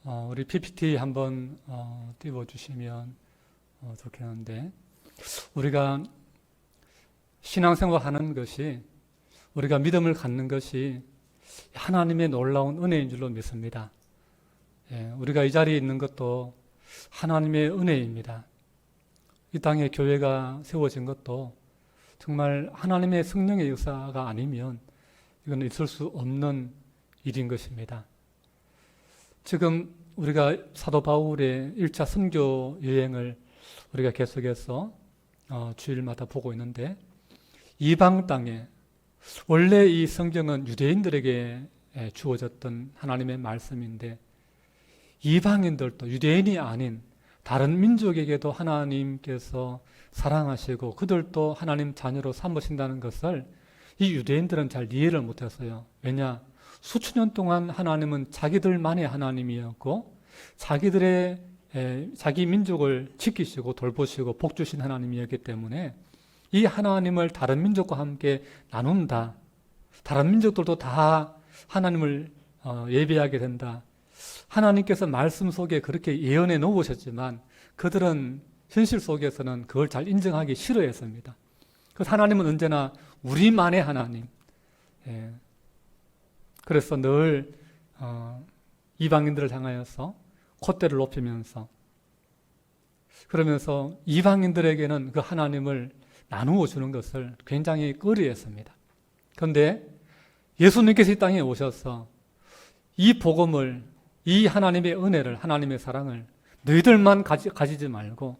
우리 PPT 한번 띄워주시면 좋겠는데, 우리가 신앙생활 하는 것이, 우리가 믿음을 갖는 것이 하나님의 놀라운 은혜인 줄로 믿습니다. 우리가 이 자리에 있는 것도 하나님의 은혜입니다. 이 땅에 교회가 세워진 것도 정말 하나님의 성령의 역사가 아니면 이건 있을 수 없는 일인 것입니다. 지금 우리가 사도 바울의 1차 선교 여행을 우리가 계속해서 주일마다 보고 있는데, 이방 땅에, 원래 이 성경은 유대인들에게 주어졌던 하나님의 말씀인데, 이방인들도 유대인이 아닌 다른 민족에게도 하나님께서 사랑하시고 그들도 하나님 자녀로 삼으신다는 것을 이 유대인들은 잘 이해를 못했어요. 왜냐? 수천 년 동안 하나님은 자기들만의 하나님이었고 자기 민족을 지키시고 돌보시고 복주신 하나님이었기 때문에 이 하나님을 다른 민족과 함께 나눈다, 다른 민족들도 다 하나님을 예배하게 된다, 하나님께서 말씀 속에 그렇게 예언해 놓으셨지만 그들은 현실 속에서는 그걸 잘 인정하기 싫어했습니다. 그래서 하나님은 언제나 우리만의 하나님, 그래서 늘 이방인들을 향하여서 콧대를 높이면서, 그러면서 이방인들에게는 그 하나님을 나누어 주는 것을 굉장히 꺼려했습니다. 그런데 예수님께서 이 땅에 오셔서 이 복음을, 이 하나님의 은혜를, 하나님의 사랑을 너희들만 가지지 말고,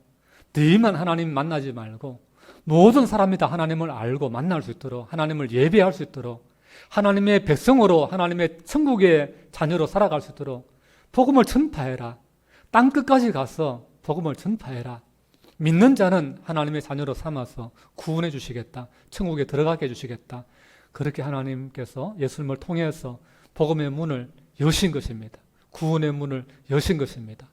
너희만 하나님 만나지 말고 모든 사람이 다 하나님을 알고 만날 수 있도록, 하나님을 예배할 수 있도록, 하나님의 백성으로, 하나님의 천국의 자녀로 살아갈 수 있도록 복음을 전파해라. 땅 끝까지 가서 복음을 전파해라. 믿는 자는 하나님의 자녀로 삼아서 구원해 주시겠다, 천국에 들어가게 해주시겠다. 그렇게 하나님께서 예수님을 통해서 복음의 문을 여신 것입니다. 구원의 문을 여신 것입니다.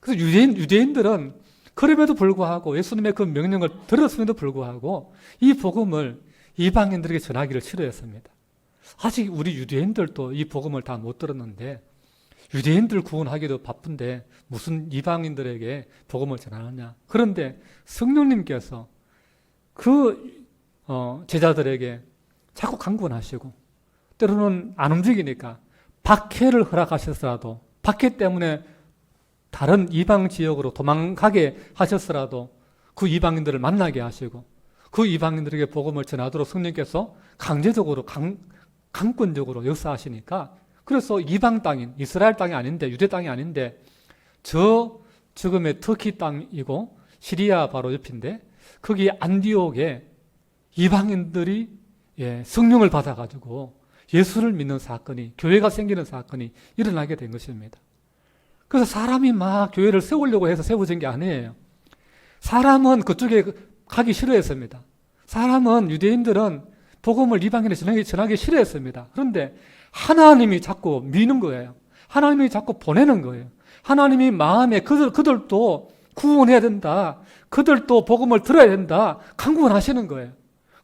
그래서 유대인들은 그럼에도 불구하고, 예수님의 그 명령을 들었음에도 불구하고 이 복음을 이방인들에게 전하기를 싫어했습니다. 아직 우리 유대인들도 이 복음을 다 못 들었는데, 유대인들 구원하기도 바쁜데 무슨 이방인들에게 복음을 전하느냐. 그런데 성령님께서 그 제자들에게 자꾸 강권하시고, 때로는 안 움직이니까 박해를 허락하셨더라도, 박해 때문에 다른 이방 지역으로 도망가게 하셨더라도 그 이방인들을 만나게 하시고 그 이방인들에게 복음을 전하도록 성령께서 강제적으로, 강권적으로 역사하시니까, 그래서 이방 땅인, 이스라엘 땅이 아닌데, 유대 땅이 아닌데, 지금의 터키 땅이고 시리아 바로 옆인데, 거기 안디옥에 이방인들이 성령을 받아가지고 예수를 믿는 사건이, 교회가 생기는 사건이 일어나게 된 것입니다. 그래서 사람이 막 교회를 세우려고 해서 세워진 게 아니에요. 사람은 그쪽에 가기 싫어했습니다. 사람은, 유대인들은 복음을 이방인에 전하기 싫어했습니다. 그런데 하나님이 자꾸 미는 거예요. 하나님이 자꾸 보내는 거예요. 하나님이 마음에 그들도 구원해야 된다, 그들도 복음을 들어야 된다, 강구하시는 거예요.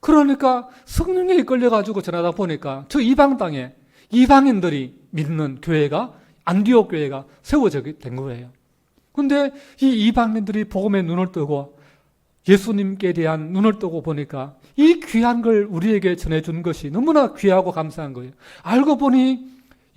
그러니까 성령에 이끌려가지고 전하다 보니까 저 이방 땅에 이방인들이 믿는 교회가, 안디옥 교회가 세워지게 된 거예요. 그런데 이 이방인들이 복음에 눈을 뜨고 예수님께 대한 눈을 뜨고 보니까 이 귀한 걸 우리에게 전해준 것이 너무나 귀하고 감사한 거예요. 알고 보니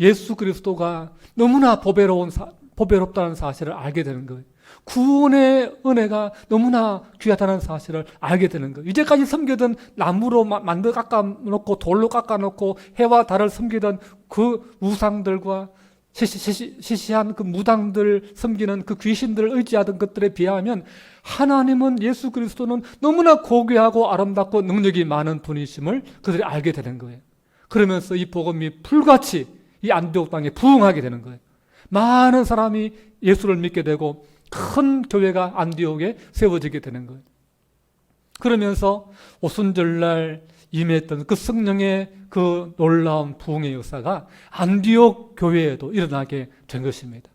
예수 그리스도가 너무나 보배롭다는 사실을 알게 되는 거예요. 구원의 은혜가 너무나 귀하다는 사실을 알게 되는 거예요. 이제까지 섬기던 나무로 만들어 깎아놓고 돌로 깎아놓고 해와 달을 섬기던 그 우상들과 시시한 그 무당들 섬기는 그 귀신들을 의지하던 것들에 비하면 하나님은, 예수 그리스도는 너무나 고귀하고 아름답고 능력이 많은 분이심을 그들이 알게 되는 거예요. 그러면서 이 복음이 불같이 이 안디옥 땅에 부흥하게 되는 거예요. 많은 사람이 예수를 믿게 되고 큰 교회가 안디옥에 세워지게 되는 거예요. 그러면서 오순절날 임했던 그 성령의 그 놀라운 부흥의 역사가 안디옥 교회에도 일어나게 된 것입니다.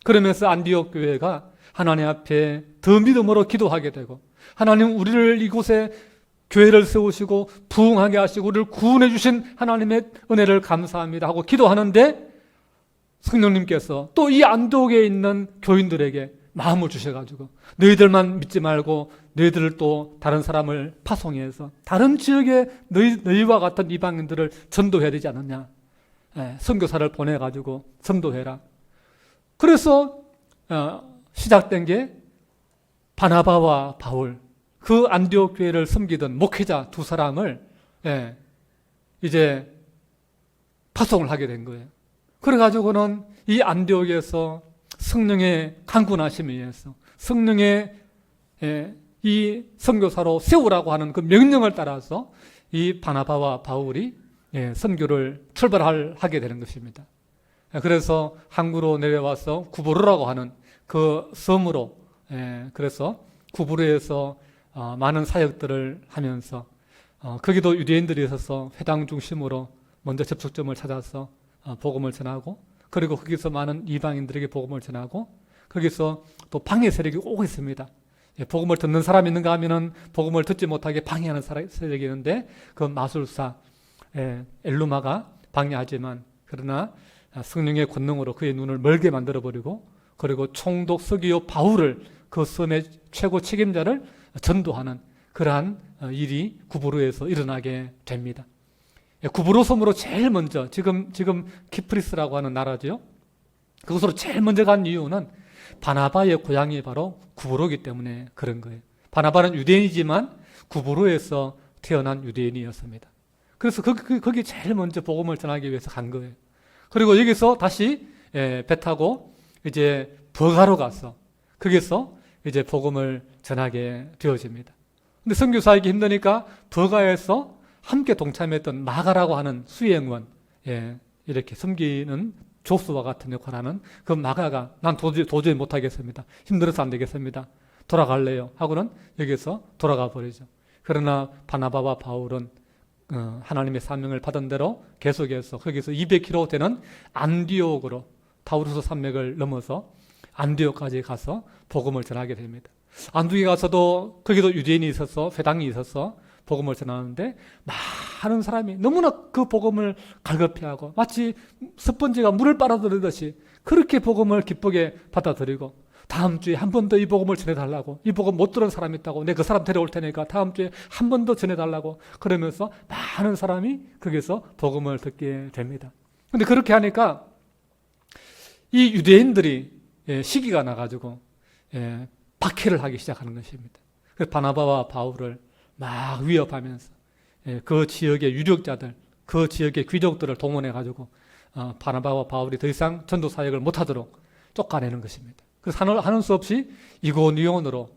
그러면서 안디옥 교회가 하나님 앞에 더 믿음으로 기도하게 되고, 하나님, 우리를 이곳에 교회를 세우시고 부흥하게 하시고 우리를 구원해 주신 하나님의 은혜를 감사합니다 하고 기도하는데, 성령님께서 또 이 안디옥에 있는 교인들에게 마음을 주셔가지고 너희들만 믿지 말고 너희들을 또 다른 사람을 파송해서 다른 지역에 너희와 같은 이방인들을 전도해야 되지 않느냐. 선교사를 보내가지고 전도해라. 그래서 시작된 게 바나바와 바울, 그 안디옥 교회를 섬기던 목회자 두 사람을 이제 파송을 하게 된 거예요. 그래가지고는 이 안디옥에서 성령의 강군하심에 의해서 성령의 이 선교사로 세우라고 하는 그 명령을 따라서 이 바나바와 바울이 선교를 출발하게 되는 것입니다. 그래서 항구로 내려와서 구브로라고 하는 그 섬으로, 그래서 구브로에서 많은 사역들을 하면서 거기도 유대인들이 있어서 회당 중심으로 먼저 접촉점을 찾아서 복음을 전하고, 그리고 거기서 많은 이방인들에게 복음을 전하고, 거기서 또 방해 세력이 오고 있습니다. 복음을 듣는 사람이 있는가 하면은 복음을 듣지 못하게 방해하는 세력이 있는데, 그 마술사 엘루마가 방해하지만, 그러나 성령의 권능으로 그의 눈을 멀게 만들어버리고, 그리고 총독 서기오 바울을, 그 섬의 최고 책임자를 전도하는 그러한 일이 구브로에서 일어나게 됩니다. 구브로 섬으로 제일 먼저, 지금 키프리스라고 하는 나라죠. 그곳으로 제일 먼저 간 이유는 바나바의 고향이 바로 구브로이기 때문에 그런 거예요. 바나바는 유대인이지만 구브로에서 태어난 유대인이었습니다. 그래서 거기 제일 먼저 복음을 전하기 위해서 간 거예요. 그리고 여기서 다시 배 타고 이제 버가로 가서 거기서 이제 복음을 전하게 되어집니다. 근데 선교사하기 힘드니까 버가에서 함께 동참했던 마가라고 하는 수행원, 이렇게 섬기는 조수와 같은 역할을 하는 그 마가가 난 도저히 못하겠습니다. 힘들어서 안 되겠습니다. 돌아갈래요. 하고는 여기서 돌아가 버리죠. 그러나 바나바와 바울은 하나님의 사명을 받은 대로 계속해서 거기서 200km 되는 안디옥으로 타우루스 산맥을 넘어서 안디옥까지 가서 복음을 전하게 됩니다. 안디옥에 가서도 거기도 유대인이 있어서 회당이 있어서 복음을 전하는데 많은 사람이 너무나 그 복음을 갈급해하고 마치 스펀지가 물을 빨아들이듯이 그렇게 복음을 기쁘게 받아들이고, 다음 주에 한 번 더 이 복음을 전해달라고, 이 복음 못 들은 사람이 있다고, 내가 그 사람 데려올 테니까 다음 주에 한 번 더 전해달라고, 그러면서 많은 사람이 거기서 복음을 듣게 됩니다. 근데 그렇게 하니까 이 유대인들이 시기가 나가지고 박해를 하기 시작하는 것입니다. 그래서 바나바와 바울을 막 위협하면서 그 지역의 유력자들, 그 지역의 귀족들을 동원해가지고 바나바와 바울이 더 이상 전도 사역을 못하도록 쫓아내는 것입니다. 그래서 하는 수 없이 이고니온으로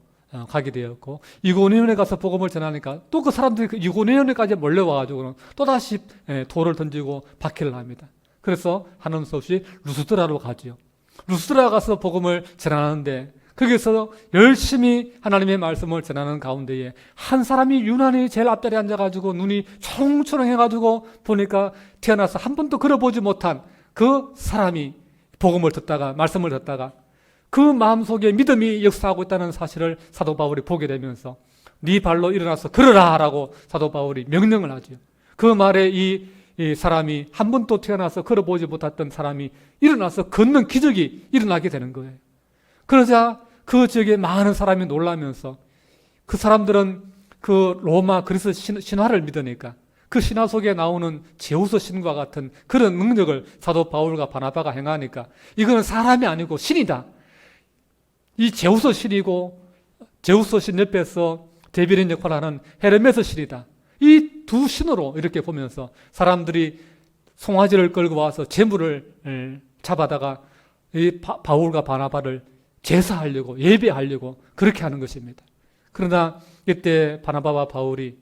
가게 되었고, 이고니온에 가서 복음을 전하니까 또 그 사람들이 그 이고니온에까지 몰려와가지고는 또다시 돌을 던지고 박해를 합니다. 그래서 하는 수 없이 루스드라로 가지요. 루스드라 가서 복음을 전하는데 거기서 열심히 하나님의 말씀을 전하는 가운데에 한 사람이 유난히 제일 앞자리에 앉아가지고 눈이 초롱초롱해가지고 보니까 태어나서 한 번도 걸어보지 못한 그 사람이 복음을 듣다가, 말씀을 듣다가 그 마음속에 믿음이 역사하고 있다는 사실을 사도 바울이 보게 되면서 네 발로 일어나서 걸어라 라고 사도 바울이 명령을 하죠. 그 말에 이 사람이 한 번도 태어나서 걸어보지 못했던 사람이 일어나서 걷는 기적이 일어나게 되는 거예요. 그러자 그 지역에 많은 사람이 놀라면서, 그 사람들은 그 로마 그리스 신화를 믿으니까 그 신화 속에 나오는 제우스 신과 같은 그런 능력을 사도 바울과 바나바가 행하니까 이거는 사람이 아니고 신이다. 이 제우스 신이고 제우스 신 옆에서 대변인 역할을 하는 헤르메스 신이다. 이 두 신으로 이렇게 보면서 사람들이 송아지를 끌고 와서 제물을 잡아다가 이 바울과 바나바를 제사하려고, 예배하려고 그렇게 하는 것입니다. 그러나 이때 바나바와 바울이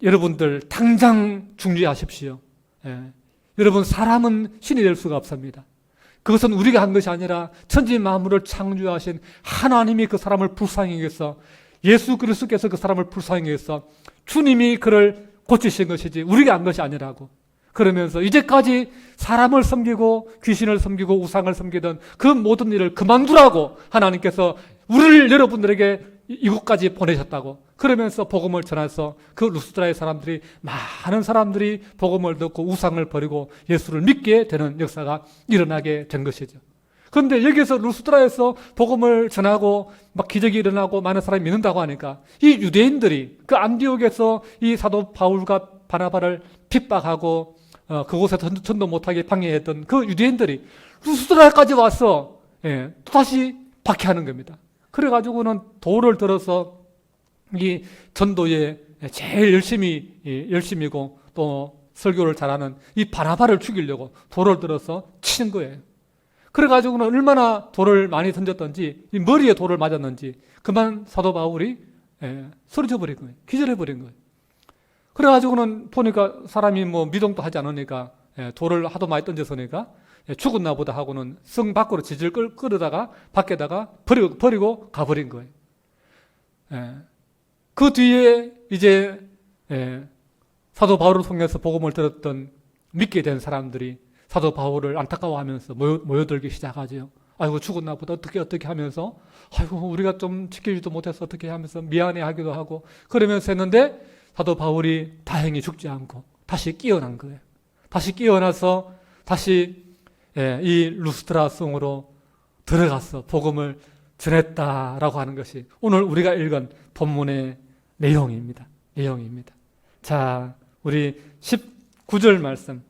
여러분들 당장 중지하십시오. 여러분, 사람은 신이 될 수가 없습니다. 그것은 우리가 한 것이 아니라 천지 만물을 창조하신 하나님이 그 사람을 불쌍히 여겨서, 예수 그리스도께서 그 사람을 불쌍히 여겨서 주님이 그를 고치신 것이지 우리가 한 것이 아니라고. 그러면서 이제까지 사람을 섬기고 귀신을 섬기고 우상을 섬기던 그 모든 일을 그만두라고 하나님께서 우리를, 여러분들에게 이곳까지 보내셨다고. 그러면서 복음을 전해서 그 루스드라의 사람들이, 많은 사람들이 복음을 듣고 우상을 버리고 예수를 믿게 되는 역사가 일어나게 된 것이죠. 그런데 여기서 루스드라에서 복음을 전하고 막 기적이 일어나고 많은 사람이 믿는다고 하니까 이 유대인들이 그 안디옥에서 이 사도 바울과 바나바를 핍박하고 그곳에서 전도 못하게 방해했던 그 유대인들이 루스드라까지 와서 또다시 박해하는 겁니다. 그래가지고는 돌을 들어서 이 전도에 제일 열심이고 또 설교를 잘하는 이 바나바를 죽이려고 돌을 들어서 치는 거예요. 그래가지고는 얼마나 돌을 많이 던졌던지 이 머리에 돌을 맞았는지 그만 사도 바울이 쓰러져 버린 거예요. 기절해 버린 거예요. 그래가지고는 보니까 사람이 뭐 미동도 하지 않으니까 돌을 하도 많이 던졌으니까 죽었나 보다 하고는 성 밖으로 지질 끌어다가 밖에다가 버리고 가버린 거예요. 그 뒤에 이제 사도 바울을 통해서 복음을 들었던 믿게 된 사람들이 사도 바울을 안타까워하면서 모여들기 시작하죠. 아이고 죽었나 보다 어떻게 하면서 아이고 우리가 좀 지키지도 못해서 어떻게 하면서 미안해하기도 하고 그러면서 했는데 사도 바울이 다행히 죽지 않고 다시 깨어난 거예요. 다시 깨어나서 다시 이 루스드라 성으로 들어가서 복음을 전했다라고 하는 것이 오늘 우리가 읽은 본문의 내용입니다. 자, 우리 19절 말씀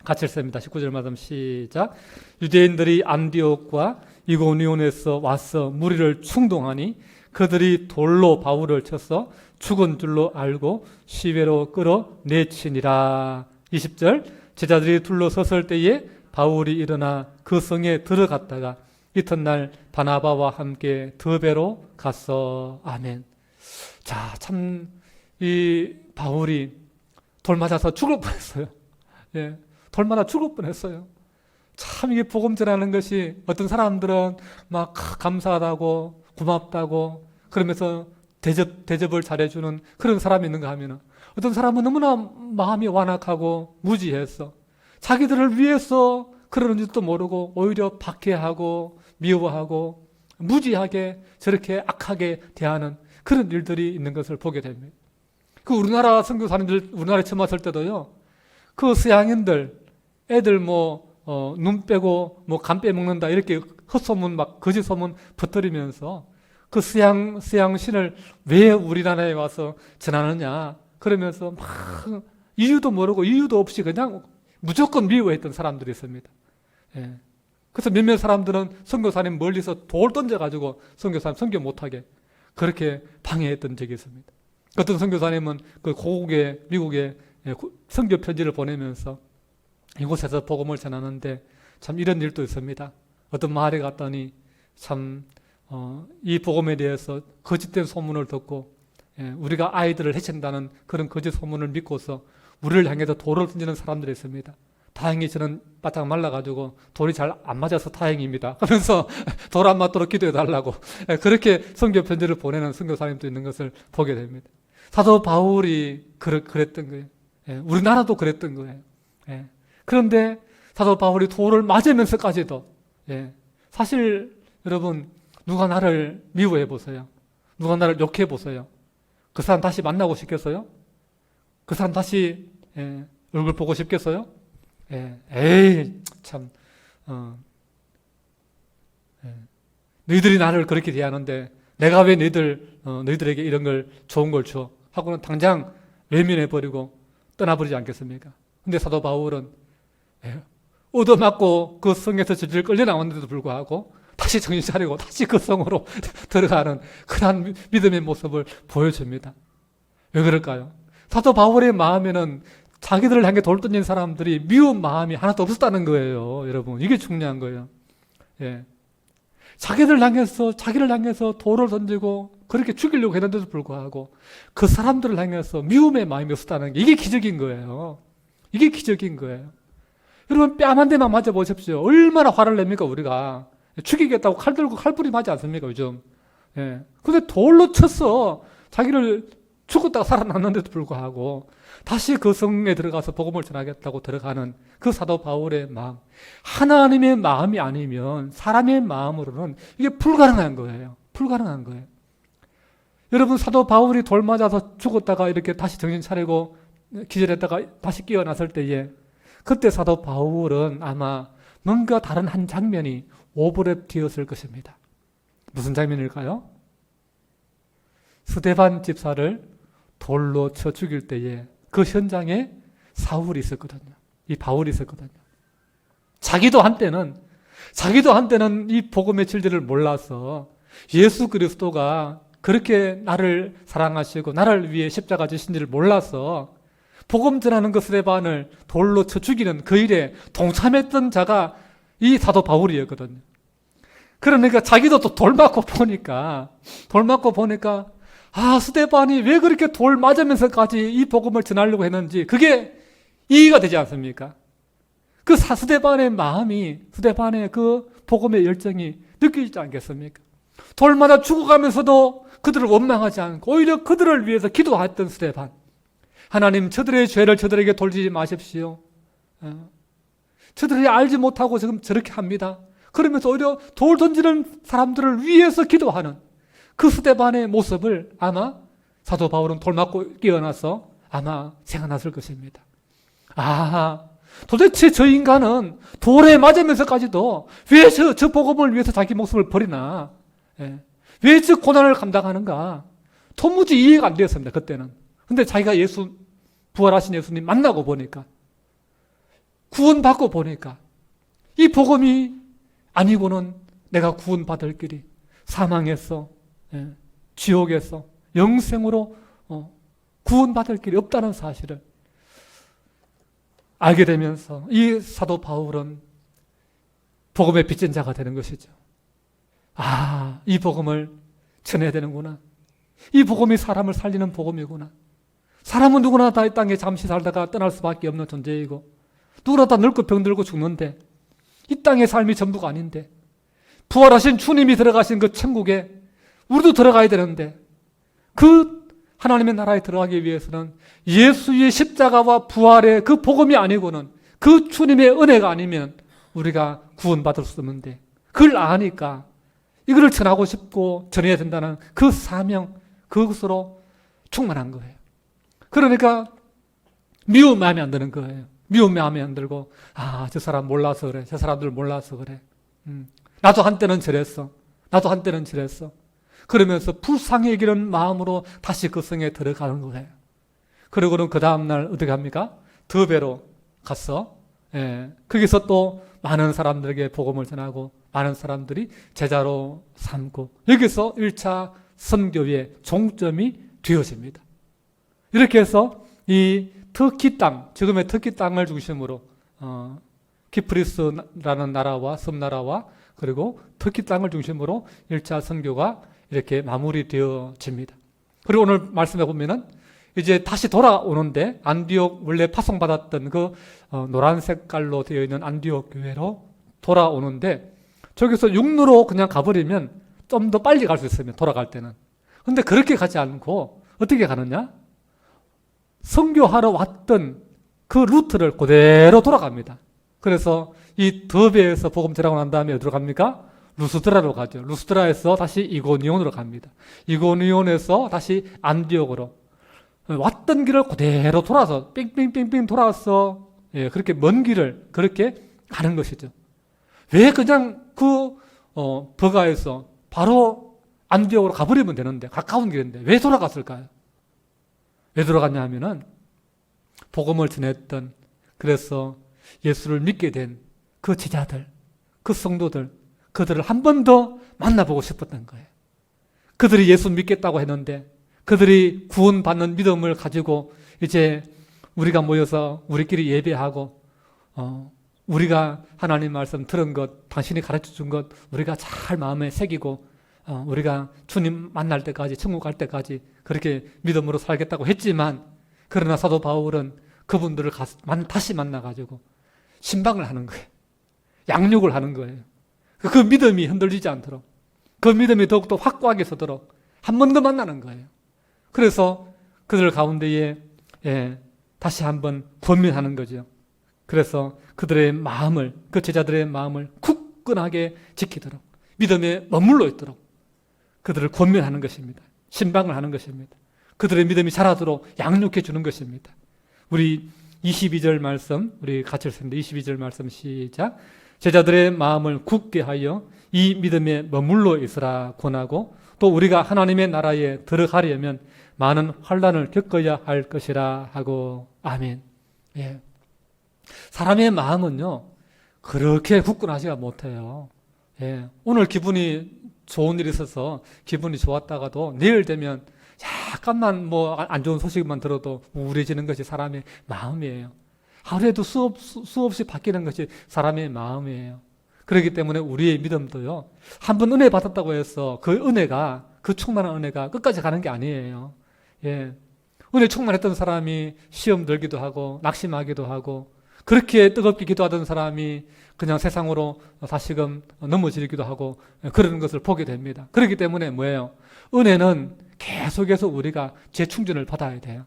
같이 읽습니다. 19절 말씀 시작. 유대인들이 안디옥과 이고니온에서 와서 무리를 충동하니 그들이 돌로 바울을 쳐서 죽은 줄로 알고 시외로 끌어내치니라. 20절. 제자들이 둘러섰을 때에 바울이 일어나 그 성에 들어갔다가 이튿날 바나바와 함께 더베로 갔어. 아멘. 자, 참 이 바울이 돌 맞아서 죽을 뻔했어요. 돌 맞아 죽을 뻔했어요. 참 이게 복음 전하는 것이 어떤 사람들은 막 감사하다고 고맙다고 그러면서 대접을 잘해주는 그런 사람이 있는가 하면은 어떤 사람은 너무나 마음이 완악하고 무지해서 자기들을 위해서 그러는지도 모르고 오히려 박해하고 미워하고 무지하게 저렇게 악하게 대하는 그런 일들이 있는 것을 보게 됩니다. 그 우리나라 선교사님들 우리나라에 처음 왔을 때도요. 그 서양인들 애들 눈 빼고 간 빼먹는다 이렇게 헛소문 막 거짓 소문 퍼뜨리면서 그 서양 신을 왜 우리나라에 와서 전하느냐 그러면서 막 이유도 모르고 이유도 없이 그냥 무조건 미워했던 사람들이 있습니다. 그래서 몇몇 사람들은 선교사님 멀리서 돌 던져가지고 선교사님 선교 못하게 그렇게 방해했던 적이 있습니다. 어떤 선교사님은 그 고국에 미국에 선교 편지를 보내면서 이곳에서 복음을 전하는데 참 이런 일도 있습니다. 어떤 마을에 갔더니 참 이 복음에 대해서 거짓된 소문을 듣고 우리가 아이들을 해친다는 그런 거짓 소문을 믿고서 우리를 향해서 돌을 던지는 사람들이 있습니다. 다행히 저는 바짝 말라가지고 돌이 잘 안 맞아서 다행입니다. 하면서 돌 안 맞도록 기도해달라고 그렇게 선교 편지를 보내는 선교사님도 있는 것을 보게 됩니다. 사도 바울이 그랬던 거예요. 우리나라도 그랬던 거예요. 그런데 사도 바울이 돌을 맞으면서까지도 사실 여러분 누가 나를 미워해 보세요. 누가 나를 욕해 보세요. 그 사람 다시 만나고 싶겠어요? 그 사람 다시 얼굴 보고 싶겠어요? 에이 참 너희들이 나를 그렇게 대하는데 내가 왜 너희들에게 이런 걸 좋은 걸 줘? 하고는 당장 외면해버리고 떠나버리지 않겠습니까? 근데 사도 바울은 얻어맞고 그 성에서 질질 끌려 나왔는데도 불구하고 다시 정신 차리고 다시 그 성으로 들어가는 그러한 믿음의 모습을 보여줍니다. 왜 그럴까요? 사도 바울의 마음에는 자기들을 향해 돌 던진 사람들이 미운 마음이 하나도 없었다는 거예요. 여러분 이게 중요한 거예요. 자기를 향해서 돌을 던지고 그렇게 죽이려고 했는데도 불구하고 그 사람들을 향해서 미움의 마음이 없었다는 게 이게 기적인 거예요. 이게 기적인 거예요. 여러분 뺨 한 대만 맞아보십시오. 얼마나 화를 냅니까 우리가. 죽이겠다고 칼 들고 칼부림하지 않습니까 요즘. 근데 돌로 쳤어. 자기를 죽었다가 살아났는데도 불구하고 다시 그 성에 들어가서 복음을 전하겠다고 들어가는 그 사도 바울의 마음. 하나님의 마음이 아니면 사람의 마음으로는 이게 불가능한 거예요. 불가능한 거예요. 여러분, 사도 바울이 돌 맞아서 죽었다가 이렇게 다시 정신 차리고 기절했다가 다시 깨어났을 때에 그때 사도 바울은 아마 뭔가 다른 한 장면이 오버랩 되었을 것입니다. 무슨 장면일까요? 스데반 집사를 돌로 쳐 죽일 때에 그 현장에 사울이 있었거든요. 이 바울이 있었거든요. 자기도 한때는 이 복음의 진리를 몰라서 예수 그리스도가 그렇게 나를 사랑하시고 나를 위해 십자가 지신지를 몰라서 복음 전하는 그 스데반을 돌로 쳐 죽이는 그 일에 동참했던 자가 이 사도 바울이었거든요. 그러니까 자기도 또 돌 맞고 보니까 스데반이 왜 그렇게 돌 맞으면서까지 이 복음을 전하려고 했는지 그게 이해가 되지 않습니까? 그 스데반의 마음이, 스데반의 그 복음의 열정이 느껴지지 않겠습니까? 돌 맞아 죽어가면서도 그들을 원망하지 않고 오히려 그들을 위해서 기도했던 스데반. 하나님, 저들의 죄를 저들에게 돌리지 마십시오. 저들이 알지 못하고 지금 저렇게 합니다. 그러면서 오히려 돌 던지는 사람들을 위해서 기도하는 그 스데반의 모습을 아마 사도 바울은 돌 맞고 깨어나서 아마 생각났을 것입니다. 도대체 저 인간은 돌에 맞으면서까지도 왜 저 복음을 위해서 자기 목숨을 버리나? 왜 저 고난을 감당하는가? 도무지 이해가 안 되었습니다, 그때는. 근데 자기가 부활하신 예수님 만나고 보니까, 구원받고 보니까, 이 복음이 아니고는 내가 구원받을 길이 사망에서, 지옥에서, 영생으로 구원받을 길이 없다는 사실을 알게 되면서 이 사도 바울은 복음의 빚진 자가 되는 것이죠. 이 복음을 전해야 되는구나. 이 복음이 사람을 살리는 복음이구나. 사람은 누구나 다 이 땅에 잠시 살다가 떠날 수밖에 없는 존재이고 누구나 다 늙고 병들고 죽는데 이 땅의 삶이 전부가 아닌데 부활하신 주님이 들어가신 그 천국에 우리도 들어가야 되는데 그 하나님의 나라에 들어가기 위해서는 예수의 십자가와 부활의 그 복음이 아니고는 그 주님의 은혜가 아니면 우리가 구원받을 수 없는데 그걸 아니까 이거를 전하고 싶고 전해야 된다는 그 사명, 그것으로 충만한 거예요. 그러니까 미운 마음이 안 드는 거예요. 미운 마음이 안 들고 저 사람 몰라서 그래. 저 사람들 몰라서 그래. 나도 한때는 저랬어. 그러면서 불쌍히 여기는 마음으로 다시 그 성에 들어가는 거예요. 그리고는 그 다음날 어떻게 합니까? 더베로 가서 거기서 또 많은 사람들에게 복음을 전하고 많은 사람들이 제자로 삼고 여기서 1차 선교의 종점이 되어집니다. 이렇게 해서 이 터키 땅, 지금의 터키 땅을 중심으로 키프리스라는 나라와 섬나라와 그리고 터키 땅을 중심으로 1차 선교가 이렇게 마무리되어집니다. 그리고 오늘 말씀해 보면은 이제 다시 돌아오는데 안디옥 원래 파송받았던 그 노란 색깔로 되어 있는 안디옥 교회로 돌아오는데 저기서 육로로 그냥 가버리면 좀 더 빨리 갈 수 있으면 돌아갈 때는. 근데 그렇게 가지 않고 어떻게 가느냐? 선교하러 왔던 그 루트를 그대로 돌아갑니다. 그래서 이 더베에서 복음 전하고 난 다음에 어디로 갑니까? 루스드라로 가죠. 루스드라에서 다시 이고니온으로 갑니다. 이고니온에서 다시 안디옥으로 왔던 길을 그대로 돌아서 빙빙빙빙 돌아서 그렇게 먼 길을 그렇게 가는 것이죠. 왜 그냥 그 버가에서 바로 안디옥으로 가버리면 되는데 가까운 길인데 왜 돌아갔을까요? 왜 돌아갔냐 하면은 복음을 전했던 그래서 예수를 믿게 된 그 제자들, 그 성도들 그들을 한 번 더 만나보고 싶었던 거예요. 그들이 예수 믿겠다고 했는데 그들이 구원받는 믿음을 가지고 이제 우리가 모여서 우리끼리 예배하고 우리가 하나님 말씀 들은 것, 당신이 가르쳐 준 것 우리가 잘 마음에 새기고 우리가 주님 만날 때까지 천국 갈 때까지 그렇게 믿음으로 살겠다고 했지만 그러나 사도 바울은 그분들을 다시 만나가지고 신방을 하는 거예요. 양육을 하는 거예요. 그 믿음이 흔들리지 않도록 그 믿음이 더욱더 확고하게 서도록 한 번 더 만나는 거예요. 그래서 그들 가운데에 다시 한번 권면하는 거죠. 그래서 그들의 마음을, 그 제자들의 마음을 굳건하게 지키도록 믿음에 머물러 있도록 그들을 권면하는 것입니다. 신방을 하는 것입니다. 그들의 믿음이 자라도록 양육해 주는 것입니다. 우리 22절 말씀, 우리 같이 읽습니다. 22절 말씀 시작. 제자들의 마음을 굳게 하여 이 믿음에 머물러 있으라 권하고, 또 우리가 하나님의 나라에 들어가려면 많은 환난을 겪어야 할 것이라 하고. 아멘. 예. 사람의 마음은요, 그렇게 굳건하지가 못해요. 예. 오늘 기분이 좋은 일이 있어서 기분이 좋았다가도 내일 되면 약간만 안 좋은 소식만 들어도 우울해지는 것이 사람의 마음이에요. 하루에도 수없이 바뀌는 것이 사람의 마음이에요. 그렇기 때문에 우리의 믿음도요, 한번 은혜 받았다고 해서 그 은혜가, 그 충만한 은혜가 끝까지 가는 게 아니에요. 예. 은혜 충만했던 사람이 시험 들기도 하고 낙심하기도 하고, 그렇게 뜨겁게 기도하던 사람이 그냥 세상으로 다시금 넘어지기도 하고 그러는 것을 보게 됩니다. 그렇기 때문에 뭐예요? 은혜는 계속해서 우리가 재충전을 받아야 돼요.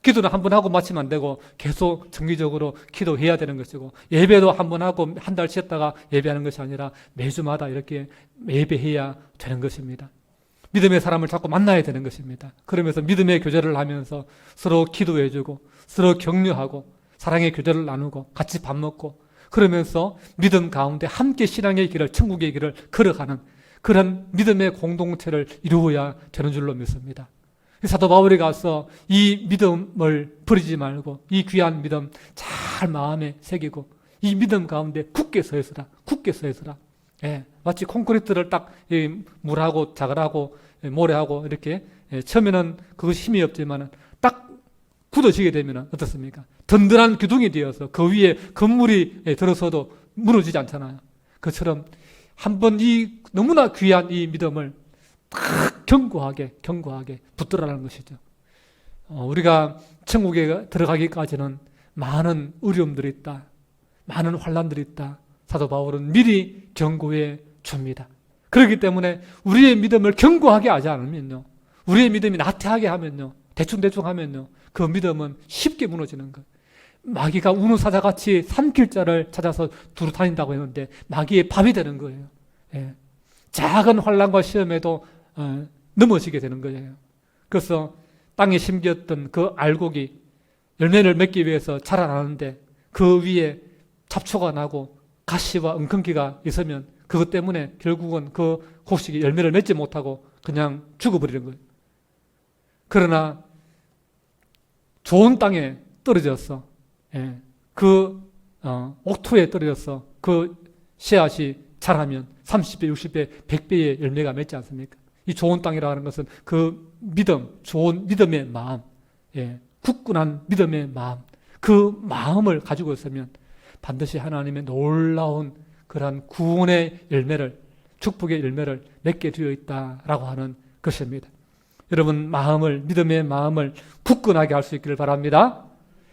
기도는 한 번 하고 마치면 안 되고 계속 정기적으로 기도해야 되는 것이고, 예배도 한 번 하고 한 달 쉬었다가 예배하는 것이 아니라 매주마다 이렇게 예배해야 되는 것입니다. 믿음의 사람을 자꾸 만나야 되는 것입니다. 그러면서 믿음의 교제를 하면서 서로 기도해주고 서로 격려하고 사랑의 교제를 나누고 같이 밥 먹고, 그러면서 믿음 가운데 함께 신앙의 길을, 천국의 길을 걸어가는 그런 믿음의 공동체를 이루어야 되는 줄로 믿습니다. 사도 바울이 가서 이 믿음을 버리지 말고 이 귀한 믿음 잘 마음에 새기고 이 믿음 가운데 굳게 서 있으라, 굳게 서 있으라. 예, 마치 콘크리트를 딱 물하고 자갈하고 모래하고 이렇게 처음에는 그것이 힘이 없지만 딱 굳어지게 되면 어떻습니까? 든든한 기둥이 되어서 그 위에 건물이 들어서도 무너지지 않잖아요. 그처럼 한번 이 너무나 귀한 이 믿음을 딱 견고하게 붙들어라는 것이죠. 우리가 천국에 들어가기까지는 많은 어려움들이 있다, 많은 환난들이 있다. 사도 바울은 미리 경고해 줍니다. 그렇기 때문에 우리의 믿음을 견고하게 하지 않으면요, 우리의 믿음이 나태하게 하면요, 대충 하면요, 그 믿음은 쉽게 무너지는 거예요. 마귀가 우는 사자같이 삼킬 자를 찾아서 두루 다닌다고 했는데 마귀의 밥이 되는 거예요. 예. 작은 환난과 시험에도 넘어지게 되는 거예요. 그래서 땅에 심겼던 그 알곡이 열매를 맺기 위해서 자라나는데 그 위에 잡초가 나고 가시와 엉겅퀴가 있으면 그것 때문에 결국은 그 곡식이 열매를 맺지 못하고 그냥 죽어버리는 거예요. 그러나 좋은 땅에 떨어졌어. 예. 그 옥토에 떨어져서 그 씨앗이 자라면 30배, 60배, 100배의 열매가 맺지 않습니까? 이 좋은 땅이라는 것은 그 믿음, 좋은 믿음의 마음, 예, 굳건한 믿음의 마음, 그 마음을 가지고 있으면 반드시 하나님의 놀라운 그러한 구원의 열매를, 축복의 열매를 맺게 되어 있다라고 하는 것입니다. 여러분, 믿음의 마음을 굳건하게 할 수 있기를 바랍니다.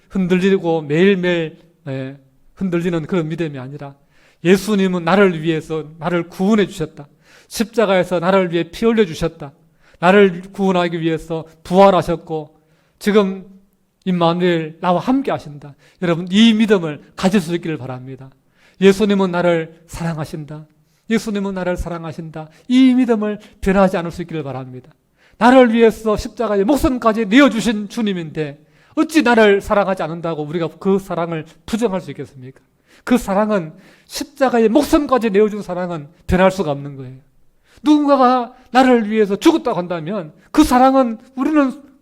흔들리고 매일매일 흔들리는 그런 믿음이 아니라 예수님은 나를 위해서 나를 구원해 주셨다. 십자가에서 나를 위해 피 흘려 주셨다. 나를 구원하기 위해서 부활하셨고 지금 임마누엘 나와 함께 하신다. 여러분, 이 믿음을 가질 수 있기를 바랍니다. 예수님은 나를 사랑하신다. 예수님은 나를 사랑하신다. 이 믿음을 변하지 않을 수 있기를 바랍니다. 나를 위해서 십자가에 목숨까지 내어주신 주님인데 어찌 나를 사랑하지 않는다고 우리가 그 사랑을 부정할 수 있겠습니까? 그 사랑은, 십자가에 목숨까지 내어준 사랑은 변할 수가 없는 거예요. 누군가가 나를 위해서 죽었다고 한다면 그 사랑은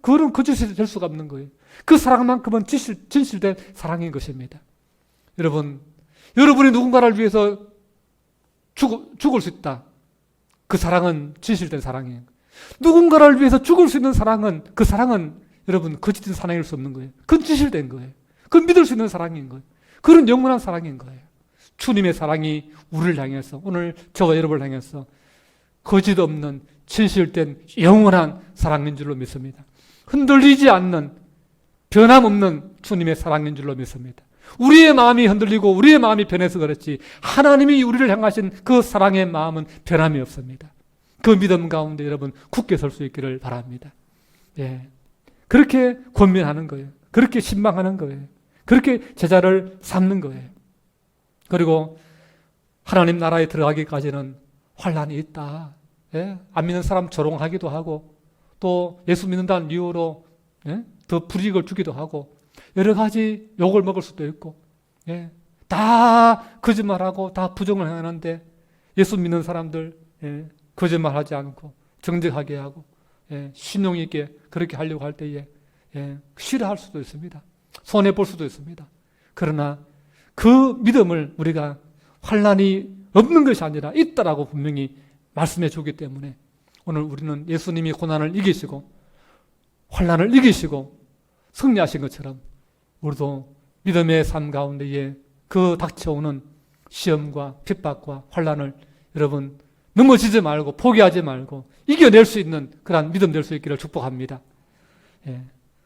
그런 거짓이 될 수가 없는 거예요. 그 사랑만큼은 진실된 사랑인 것입니다. 여러분이 누군가를 위해서 죽을 수 있다. 그 사랑은 진실된 사랑이에요. 누군가를 위해서 죽을 수 있는 사랑은, 그 사랑은 여러분 거짓된 사랑일 수 없는 거예요. 그건 진실된 거예요. 그건 믿을 수 있는 사랑인 거예요. 그런 영원한 사랑인 거예요. 주님의 사랑이 우리를 향해서, 오늘 저와 여러분을 향해서 거짓 없는 진실된 영원한 사랑인 줄로 믿습니다. 흔들리지 않는 변함없는 주님의 사랑인 줄로 믿습니다. 우리의 마음이 흔들리고 우리의 마음이 변해서 그렇지 하나님이 우리를 향하신 그 사랑의 마음은 변함이 없습니다. 그 믿음 가운데 여러분 굳게 설 수 있기를 바랍니다. 예. 그렇게 권면하는 거예요. 그렇게 신방하는 거예요. 그렇게 제자를 삼는 거예요. 그리고 하나님 나라에 들어가기까지는 환난이 있다. 예? 안 믿는 사람 조롱하기도 하고 또 예수 믿는다는 이유로 예? 더 불이익을 주기도 하고 여러 가지 욕을 먹을 수도 있고 예? 다 거짓말하고 다 부정을 하는데 예수 믿는 사람들 예? 거짓말하지 않고 정직하게 하고 예? 신용 있게 그렇게 하려고 할 때에 예? 싫어할 수도 있습니다. 손해볼 수도 있습니다. 그러나 그 믿음을 우리가 환난이 없는 것이 아니라 있다라고 분명히 말씀해 주기 때문에 오늘 우리는 예수님이 고난을 이기시고 환난을 이기시고 승리하신 것처럼 우리도 믿음의 삶 가운데에 그 닥쳐오는 시험과 핍박과 환난을 여러분 넘어지지 말고 포기하지 말고 이겨낼 수 있는 그러한 믿음 될 수 있기를 축복합니다. 예.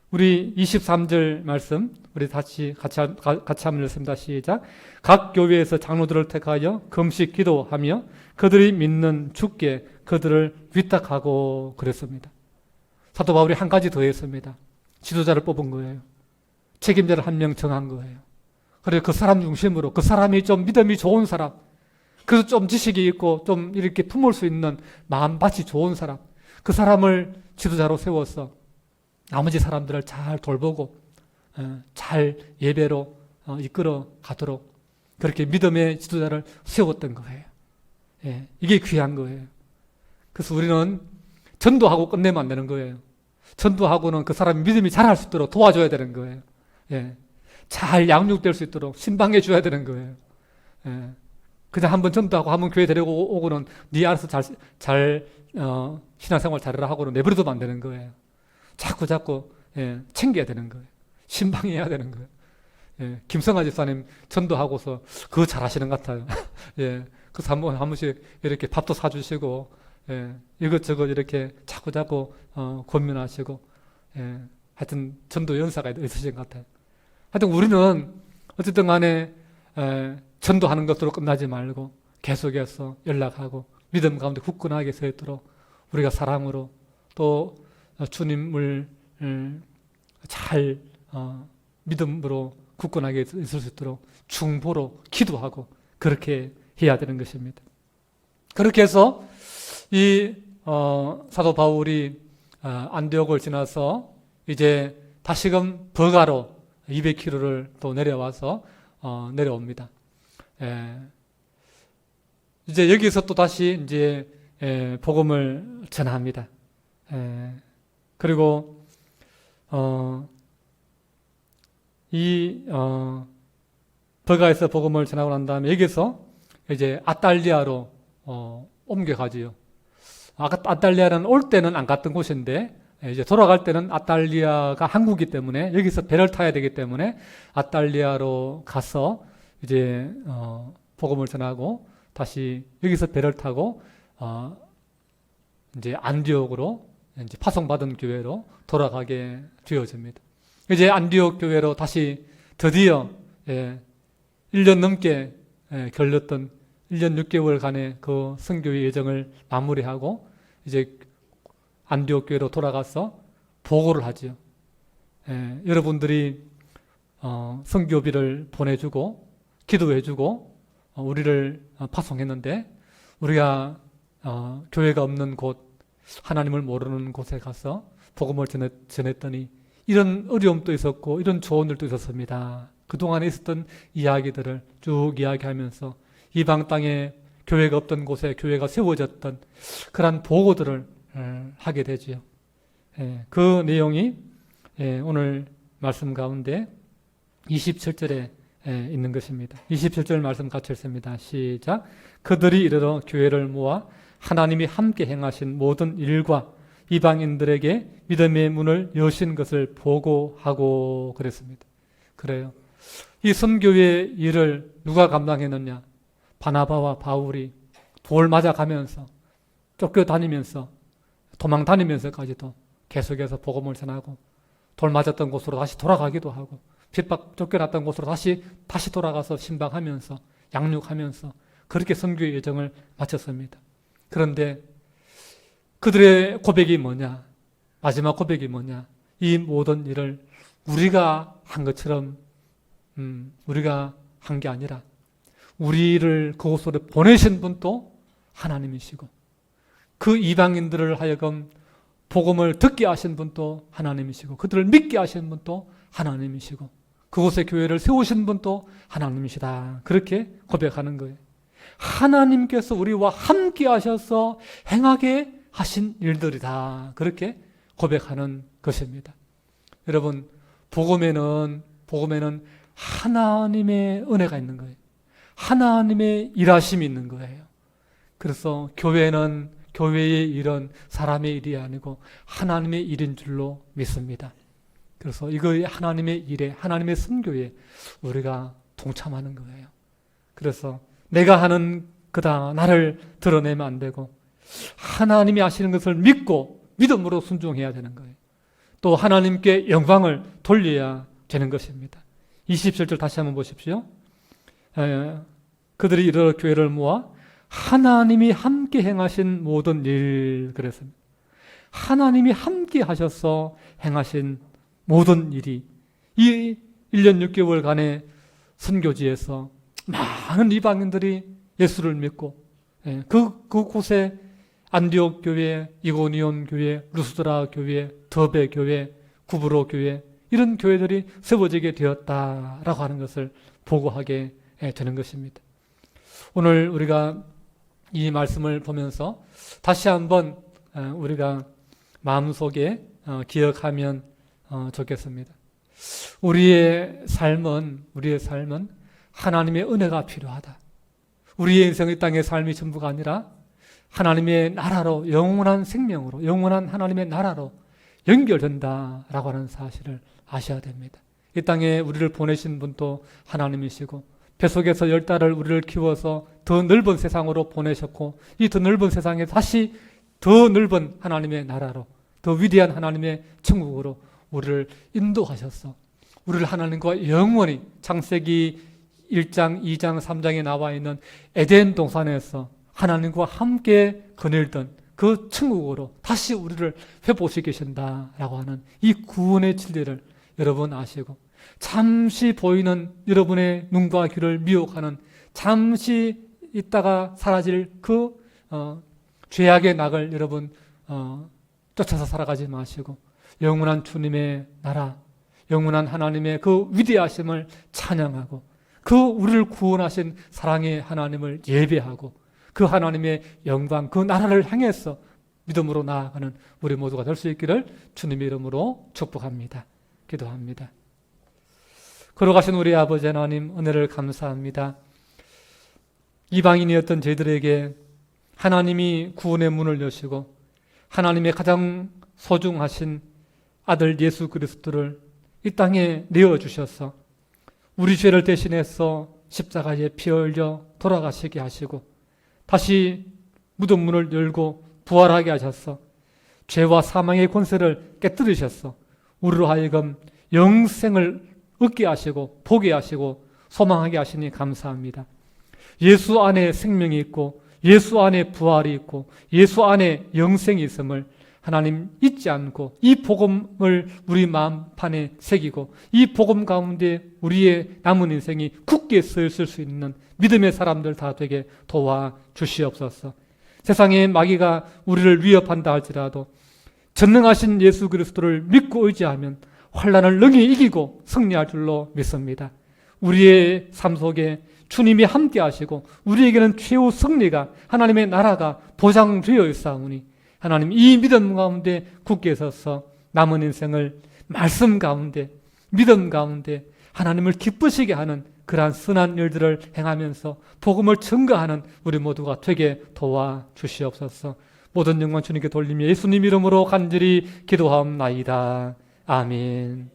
우리 23절 말씀 우리 같이 한번 읽습니다. 시작. 각 교회에서 장로들을 택하여 금식 기도하며 그들이 믿는 주께 그들을 위탁하고 그랬습니다. 사도 바울이 한 가지 더 했습니다. 지도자를 뽑은 거예요. 책임자를 한 명 정한 거예요. 그래서 그 사람 중심으로 그 사람이 좀 믿음이 좋은 사람, 그래서 좀 지식이 있고 좀 이렇게 품을 수 있는 마음밭이 좋은 사람, 그 사람을 지도자로 세워서 나머지 사람들을 잘 돌보고 잘 예배로 이끌어 가도록 그렇게 믿음의 지도자를 세웠던 거예요. 예, 이게 귀한 거예요. 그래서 우리는 전도하고 끝내면 안 되는 거예요. 전도하고는 그 사람이 믿음이 자랄 수 있도록 도와줘야 되는 거예요. 예, 잘 양육될 수 있도록 신방해 줘야 되는 거예요. 예, 그냥 한번 전도하고 한번 교회 데리고 오고는 네 알아서 잘 신앙생활 잘해라 하고는 내버려두면 안 되는 거예요. 자꾸 예, 챙겨야 되는 거예요. 신방해야 되는 거예요. 예, 김성아 집사님 전도하고서 그거 잘하시는 것 같아요. 예, 그래서 한 번씩 이렇게 밥도 사주시고 예, 이것저것 이렇게 자꾸 권면하시고 예, 하여튼 전도 연사가 있으신 것 같아요. 하여튼 우리는 어쨌든 간에 전도하는 것으로 끝나지 말고 계속해서 연락하고 믿음 가운데 굳건하게 서 있도록 우리가 사랑으로 또 주님을 잘 믿음으로 굳건하게 있을 수 있도록 중보로 기도하고 그렇게 해야 되는 것입니다. 그렇게 해서 이 사도 바울이 안디옥을 지나서 이제 다시금 버가로 200km를 또 내려와서 내려옵니다. 이제 여기서 또 다시 이제 복음을 전합니다. 그리고 이 버가에서 복음을 전하고 난 다음에 여기서 이제 아탈리아로 옮겨가지요. 아탈리아는 올 때는 안 갔던 곳인데 이제 돌아갈 때는 아탈리아가 항구이기 때문에 여기서 배를 타야 되기 때문에 아탈리아로 가서 이제 복음을 전하고 다시 여기서 배를 타고 이제 안디옥으로 이제 파송받은 교회로 돌아가게 되어집니다. 이제 안디옥 교회로 다시 드디어 1년 넘게 걸렸던 1년 6개월간의 그 선교의 여정을 마무리하고 이제 안디옥 교회로 돌아가서 보고를 하지요. 여러분들이 선교비를 보내주고 기도해주고 우리를 파송했는데 우리가 교회가 없는 곳, 하나님을 모르는 곳에 가서 복음을 전했더니 이런 어려움도 있었고 이런 좋은 일도 있었습니다. 그동안에 있었던 이야기들을 쭉 이야기하면서 이방 땅에 교회가 없던 곳에 교회가 세워졌던 그런 보고들을 하게 되지요. 그 내용이 오늘 말씀 가운데 27절에 있는 것입니다. 27절 말씀 같이 읽습니다. 시작. 그들이 이르러 교회를 모아 하나님이 함께 행하신 모든 일과 이방인들에게 믿음의 문을 여신 것을 보고하고 그랬습니다. 그래요. 이 선교의 일을 누가 감당했느냐? 바나바와 바울이 돌 맞아가면서 쫓겨다니면서 도망 다니면서까지도 계속해서 복음을 전하고 돌 맞았던 곳으로 다시 돌아가기도 하고 핍박 쫓겨났던 곳으로 다시 돌아가서 신방하면서 양육하면서 그렇게 선교의 여정을 마쳤습니다. 그런데 그들의 고백이 뭐냐? 마지막 고백이 뭐냐? 이 모든 일을 우리가 한 것처럼 우리가 한 게 아니라 우리를 그곳으로 보내신 분도 하나님이시고 그 이방인들을 하여금 복음을 듣게 하신 분도 하나님이시고 그들을 믿게 하신 분도 하나님이시고 그곳에 교회를 세우신 분도 하나님이시다. 그렇게 고백하는 거예요. 하나님께서 우리와 함께 하셔서 행하게 하신 일들이다. 그렇게 고백하는 것입니다. 여러분, 복음에는 하나님의 은혜가 있는 거예요. 하나님의 일하심이 있는 거예요. 그래서 교회는 교회의 일은 사람의 일이 아니고 하나님의 일인 줄로 믿습니다. 그래서 이거의 하나님의 일에, 하나님의 선교에 우리가 동참하는 거예요. 그래서 내가 하는 그다 나를 드러내면 안 되고 하나님이 하시는 것을 믿고 믿음으로 순종해야 되는 거예요. 또 하나님께 영광을 돌려야 되는 것입니다. 27절 다시 한번 보십시오. 그들이 이르러 교회를 모아 하나님이 함께 행하신 모든 일, 그랬습니다. 하나님이 함께 하셔서 행하신 모든 일이 이 1년 6개월간의 선교지에서 많은 이방인들이 예수를 믿고 그곳에 안디옥 교회, 이고니온 교회, 루스드라 교회, 더베 교회, 구브로 교회 이런 교회들이 세워지게 되었다라고 하는 것을 보고하게 되는 것입니다. 오늘 우리가 이 말씀을 보면서 다시 한번 우리가 마음속에 기억하면 좋겠습니다. 우리의 삶은 하나님의 은혜가 필요하다. 우리의 인생의 땅의 삶이 전부가 아니라 하나님의 나라로 영원한 생명으로 영원한 하나님의 나라로 연결된다라고 하는 사실을 아셔야 됩니다. 이 땅에 우리를 보내신 분도 하나님이시고 뱃속에서 10달을 우리를 키워서 더 넓은 세상으로 보내셨고 이 더 넓은 세상에 다시 더 넓은 하나님의 나라로 더 위대한 하나님의 천국으로 우리를 인도하셔서 우리를 하나님과 영원히 창세기 1장, 2장, 3장에 나와 있는 에덴 동산에서 하나님과 함께 거닐던 그 천국으로 다시 우리를 회복시키신다라고 하는 이 구원의 진리를 여러분 아시고 잠시 보이는 여러분의 눈과 귀를 미혹하는 잠시 있다가 사라질 그 죄악의 낙을 여러분 쫓아서 살아가지 마시고 영원한 주님의 나라, 영원한 하나님의 그 위대하심을 찬양하고 그 우리를 구원하신 사랑의 하나님을 예배하고 그 하나님의 영광, 그 나라를 향해서 믿음으로 나아가는 우리 모두가 될 수 있기를 주님의 이름으로 축복합니다. 기도합니다. 걸어가신 우리 아버지 하나님 은혜를 감사합니다. 이방인이었던 저희들에게 하나님이 구원의 문을 여시고 하나님의 가장 소중하신 아들 예수 그리스도를 이 땅에 내어주셔서 우리 죄를 대신해서 십자가에 피 흘려 돌아가시게 하시고 다시 무덤 문을 열고 부활하게 하셔서 죄와 사망의 권세를 깨뜨리셔서 우리로 하여금 영생을 얻게 하시고 보게 하시고 소망하게 하시니 감사합니다. 예수 안에 생명이 있고 예수 안에 부활이 있고 예수 안에 영생이 있음을 하나님 잊지 않고 이 복음을 우리 마음판에 새기고 이 복음 가운데 우리의 남은 인생이 굳게 서 있을 수 있는 믿음의 사람들 다 되게 도와주시옵소서. 세상에 마귀가 우리를 위협한다 할지라도 전능하신 예수 그리스도를 믿고 의지하면 환난을 능히 이기고 승리할 줄로 믿습니다. 우리의 삶 속에 주님이 함께 하시고 우리에게는 최후 승리가 하나님의 나라가 보장되어 있사오니 하나님 이 믿음 가운데 굳게 서서 남은 인생을 말씀 가운데 믿음 가운데 하나님을 기쁘시게 하는 그러한 선한 일들을 행하면서 복음을 증거하는 우리 모두가 되게 도와주시옵소서. 모든 영광 주님께 돌리며 예수님 이름으로 간절히 기도하옵나이다. 아멘.